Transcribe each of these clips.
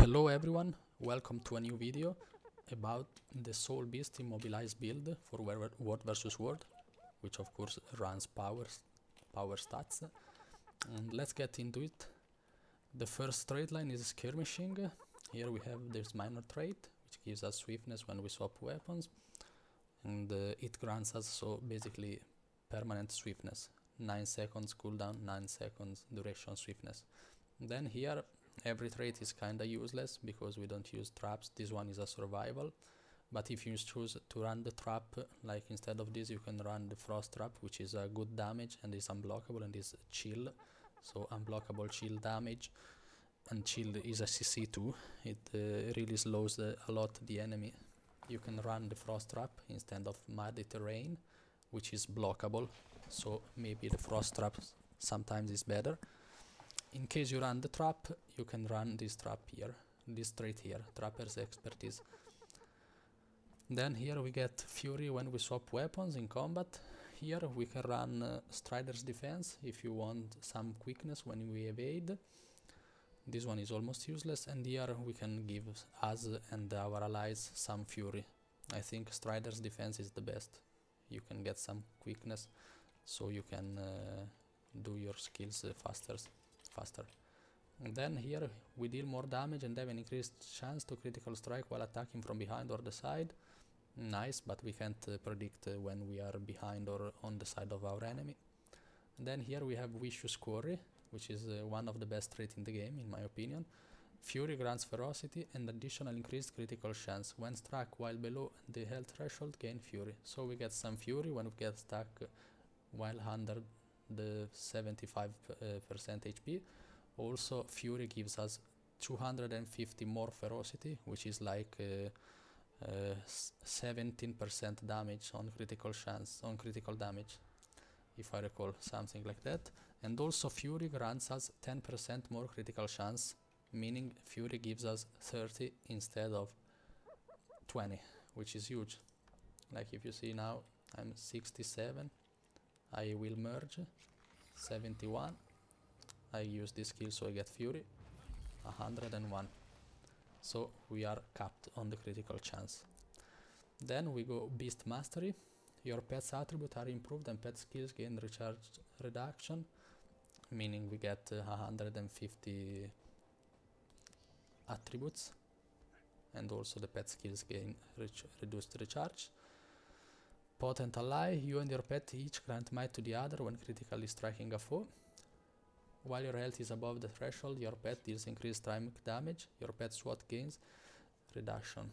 Hello everyone, welcome to a new video about the Soulbeast Immobilize build for World vs World, which of course runs power stats. And let's get into it. The first trait line is skirmishing. Here we have this minor trait, which gives us swiftness when we swap weapons, and it grants us so basically permanent swiftness, 9 seconds cooldown, 9 seconds duration swiftness. Then here every trait is kinda useless because we don't use traps. This one is a survival, but if you choose to run the trap, like instead of this you can run the frost trap, which is a good damage and is unblockable and is chill, so unblockable chill damage, and chill is a CC too. It really slows a lot the enemy. You can run the frost trap instead of muddy terrain, which is blockable, so maybe the frost trap sometimes is better. In case you run the trap, you can run this trap here, this trait here, Trapper's Expertise. Then here we get Fury when we swap weapons in combat. Here we can run Strider's Defense if you want some quickness when we evade. This one is almost useless, and here we can give us and our allies some Fury. I think Strider's Defense is the best. You can get some quickness, so you can do your skills faster. And then here we deal more damage and have an increased chance to critical strike while attacking from behind or the side. Nice, but we can't predict when we are behind or on the side of our enemy. And then here we have Vicious Quarry, which is one of the best traits in the game in my opinion. Fury grants ferocity and additional increased critical chance. When struck while below the health threshold, gain Fury. So we get some Fury when we get stuck while under the 75% HP. Also Fury gives us 250 more ferocity, which is like 17% damage on critical damage, if I recall, something like that. And also Fury grants us 10% more critical chance, meaning Fury gives us 30 instead of 20, which is huge. Like if you see now I'm 67, I will merge 71. I use this skill so I get Fury 101. So we are capped on the critical chance. Then we go Beast Mastery. Your pet's attributes are improved and pet skills gain recharge reduction, meaning we get 150 attributes, and also the pet skills gain reduced recharge. Potent Ally, you and your pet each grant might to the other when critically striking a foe. While your health is above the threshold, your pet deals increased time damage. Your pet SWAT gains reduction.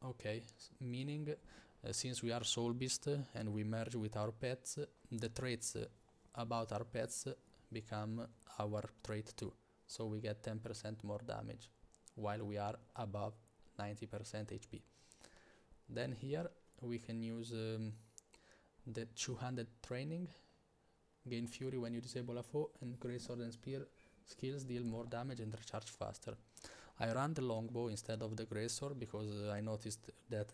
Okay, meaning since we are Soulbeast and we merge with our pets, the traits about our pets become our trait too. So we get 10% more damage while we are above 90% HP. Then here we can use the 200 training, gain Fury when you disable a foe, and Greatsword and Spear skills deal more damage and recharge faster. I ran the longbow instead of the Greatsword because I noticed that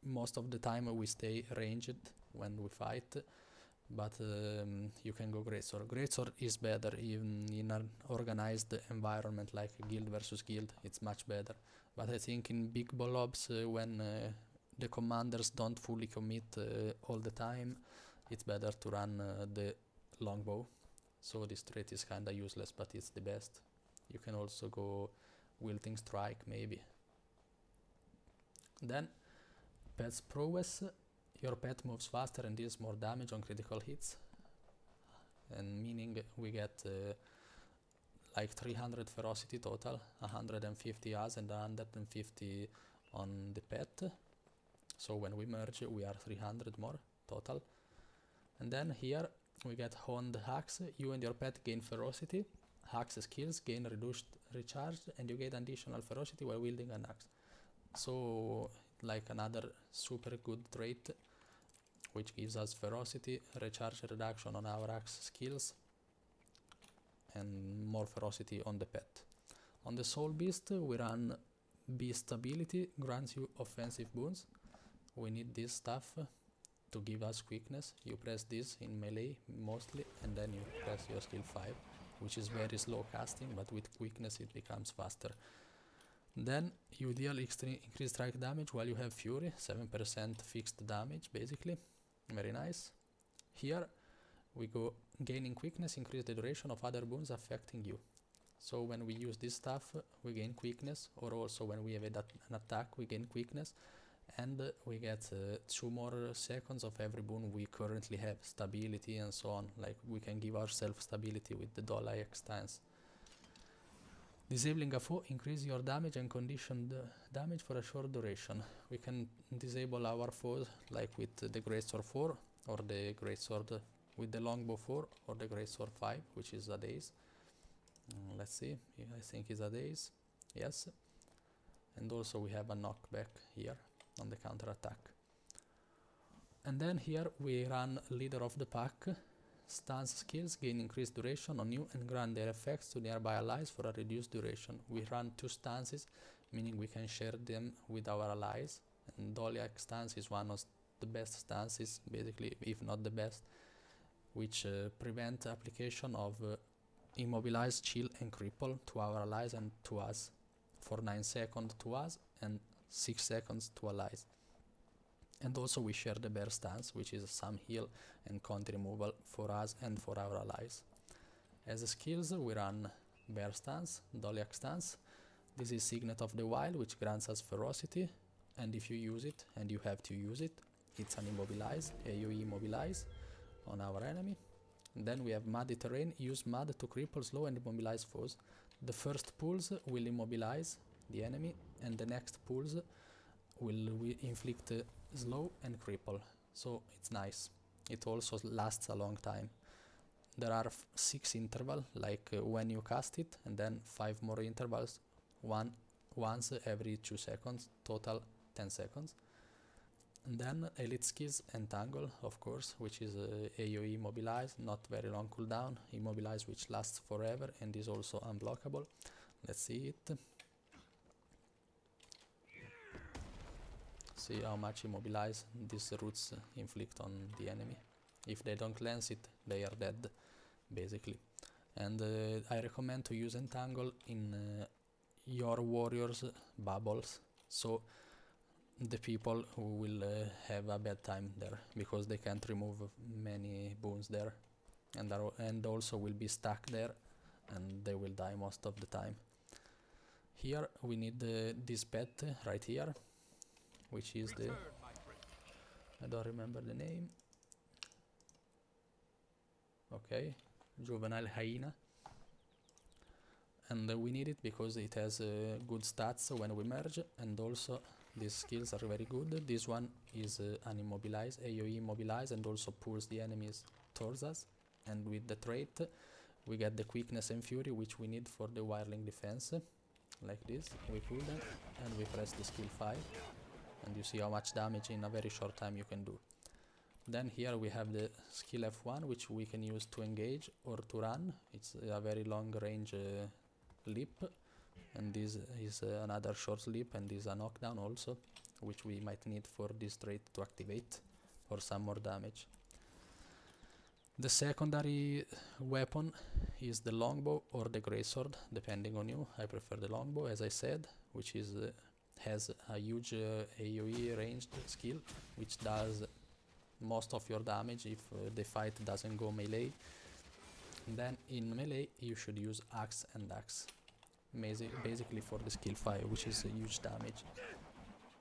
most of the time we stay ranged when we fight, but you can go Greatsword. Greatsword is better even in an organized environment like guild versus guild, it's much better. But I think in big blobs when the commanders don't fully commit all the time, it's better to run the longbow. So this trait is kinda useless, but it's the best. You can also go Wilting Strike maybe. Then Pet's Prowess. Your pet moves faster and deals more damage on critical hits, and meaning we get like 300 ferocity total, 150 us and 150 on the pet. So when we merge we are 300 more total. And then here we get Honed Axe. You and your pet gain ferocity. Axe skills gain reduced recharge and you gain additional ferocity while wielding an axe. So like another super good trait, which gives us ferocity, recharge reduction on our axe skills, and more ferocity on the pet. On the Soulbeast we run Beast ability, grants you offensive boons. We need this stuff to give us quickness. You press this in melee mostly, and then you press your skill 5, which is very slow casting, but with quickness it becomes faster. Then you deal increased strike damage while you have Fury, 7% fixed damage basically, very nice. Here we go gaining quickness, increase the duration of other boons affecting you. So when we use this stuff we gain quickness, or also when we have an attack we gain quickness, and we get 2 more seconds of every boon we currently have, stability and so on. Like we can give ourselves stability with the $X stance. Disabling a foe, increase your damage and conditioned damage for a short duration. We can disable our foes like with the Greatsword 4 or the Greatsword with the Longbow 4 or the Greatsword 5, which is a daze. Let's see, I think it's a daze, yes. And also we have a knockback here on the counter attack. And then here we run Leader of the Pack. Stance skills gain increased duration on you and grant their effects to nearby allies for a reduced duration. We run 2 stances, meaning we can share them with our allies. And Doliac stance is one of the best stances, basically, if not the best, which prevent application of Immobilize, Chill and Cripple to our allies and to us for 9 seconds to us and 6 seconds to allies. And also we share the Bear stance, which is some heal and count removal for us and for our allies. As skills we run Bear stance, Doliac stance. This is Signet of the Wild, which grants us ferocity, and if you use it, and you have to use it, it's an Immobilize, AoE Immobilize on our enemy. And then we have Muddy Terrain, use mud to cripple, slow and immobilize foes. The first pulse will immobilize the enemy, and the next pulse will inflict slow and cripple, so it's nice. It also lasts a long time. There are 6 intervals, like when you cast it, and then 5 more intervals, once every 2 seconds, total 10 seconds. And then elite skills, Entangle, of course, which is AoE Immobilize, not very long cooldown, Immobilize which lasts forever and is also unblockable. Let's see it. See how much Immobilize these roots inflict on the enemy. If they don't cleanse it, they are dead, basically. And I recommend to use Entangle in your warriors' bubbles, so the people who will have a bad time there, because they can't remove many boons there, and also will be stuck there, and they will die most of the time. Here we need this pet right here, which is the, I don't remember the name, okay, Juvenile Hyena. And we need it because it has good stats when we merge, and also these skills are very good. This one is an Immobilize, AoE Immobilize, and also pulls the enemies towards us. And with the trait we get the quickness and fury, which we need for the wireling defense. Like this, we pull them and we press the skill 5. And you see how much damage in a very short time you can do. Then here we have the skill F1, which we can use to engage or to run. It's a very long range leap, and this is another short leap, and this is a knockdown also, which we might need for this trait to activate for some more damage. The secondary weapon is the longbow or the greatsword, depending on you. I prefer the longbow, as I said, which is has a huge AoE ranged skill, which does most of your damage if the fight doesn't go melee. And then in melee you should use axe and axe, basically for the skill 5, which is a huge damage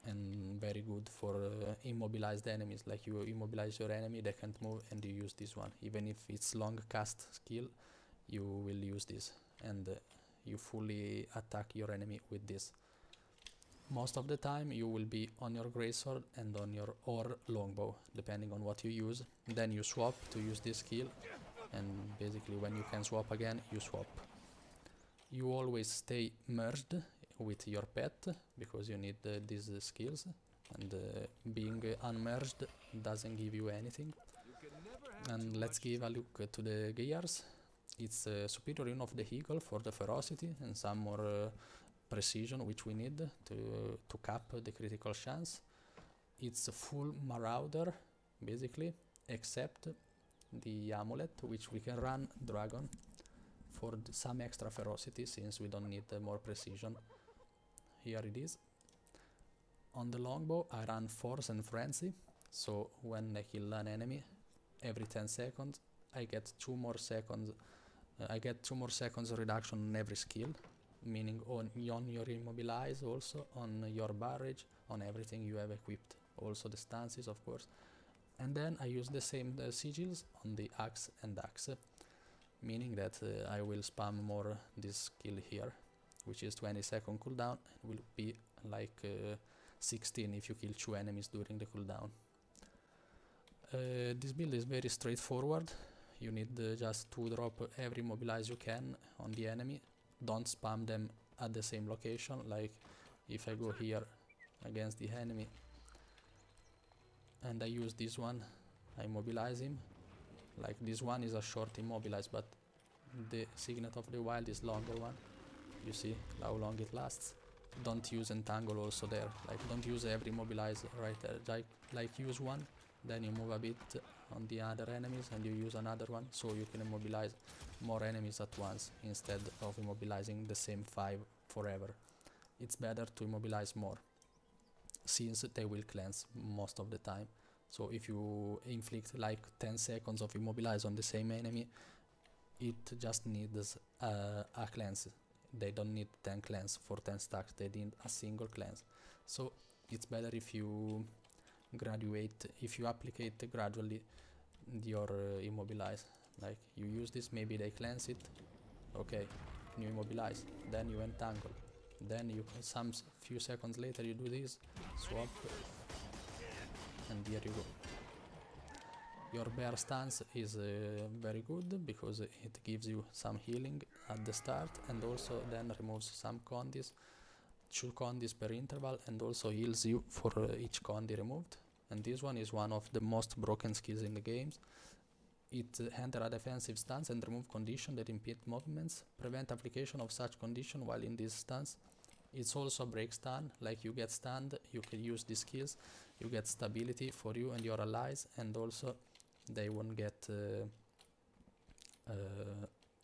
and very good for immobilized enemies. Like you immobilize your enemy, they can't move, and you use this one. Even if it's long cast skill, you will use this, and you fully attack your enemy with this. Most of the time you will be on your greatsword and on your or longbow, depending on what you use. Then you swap to use this skill, and basically when you can swap again, you swap. You always stay merged with your pet, because you need these skills, and being unmerged doesn't give you anything. And let's give a look to the gears. It's superior unit of the eagle for the ferocity and some more precision, which we need to cap the critical chance. It's a full marauder, basically, except the amulet, which we can run dragon for some extra ferocity, since we don't need more precision. here it is. On the longbow I run Force and Frenzy, so when I kill an enemy every 10 seconds I get 2 more seconds reduction on every skill, meaning on your Immobilize, also on your barrage, on everything you have equipped, also the stances of course. And then I use the same sigils on the axe and axe, meaning that I will spam more this skill here, which is 20-second cooldown, and will be like 16 if you kill 2 enemies during the cooldown. This build is very straightforward. You need just to drop every Immobilize you can on the enemy. Don't spam them at the same location, like if I go here against the enemy and I use this one, I immobilize him. Like this one is a short Immobilize, but the Signet of the Wild is longer one. You see how long it lasts. Don't use Entangle also there, like don't use every Immobilize right there, like use one, then you move a bit on the other enemies and you use another one, so you can immobilize more enemies at once instead of immobilizing the same 5 forever. It's better to immobilize more, since they will cleanse most of the time. So if you inflict like 10 seconds of Immobilize on the same enemy, it just needs a cleanse. They don't need 10 cleanse for 10 stacks, they need a single cleanse. So it's better if you applicate gradually your Immobilize. Like you use this, maybe they cleanse it, okay, you immobilize, then you entangle, then you some few seconds later you do this, swap, and here you go. Your bear stance is very good because it gives you some healing at the start, and also then removes some condis, 2 condis per interval, and also heals you for each condi removed. And this one is one of the most broken skills in the games. It enter a defensive stance and remove condition that impede movements, prevent application of such condition while in this stance. It's also a break stun, like you get stunned, you can use these skills, you get stability for you and your allies, and also they won't get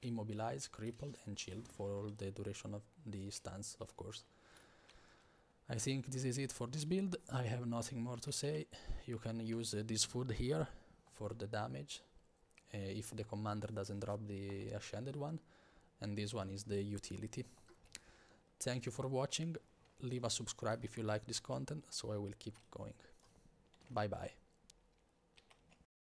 immobilized, crippled and chilled for all the duration of the stance, of course. I think this is it for this build. I have nothing more to say. You can use this food here for the damage, if the commander doesn't drop the ascended one, and this one is the utility. Thank you for watching. Leave a subscribe if you like this content, so I will keep going. Bye bye.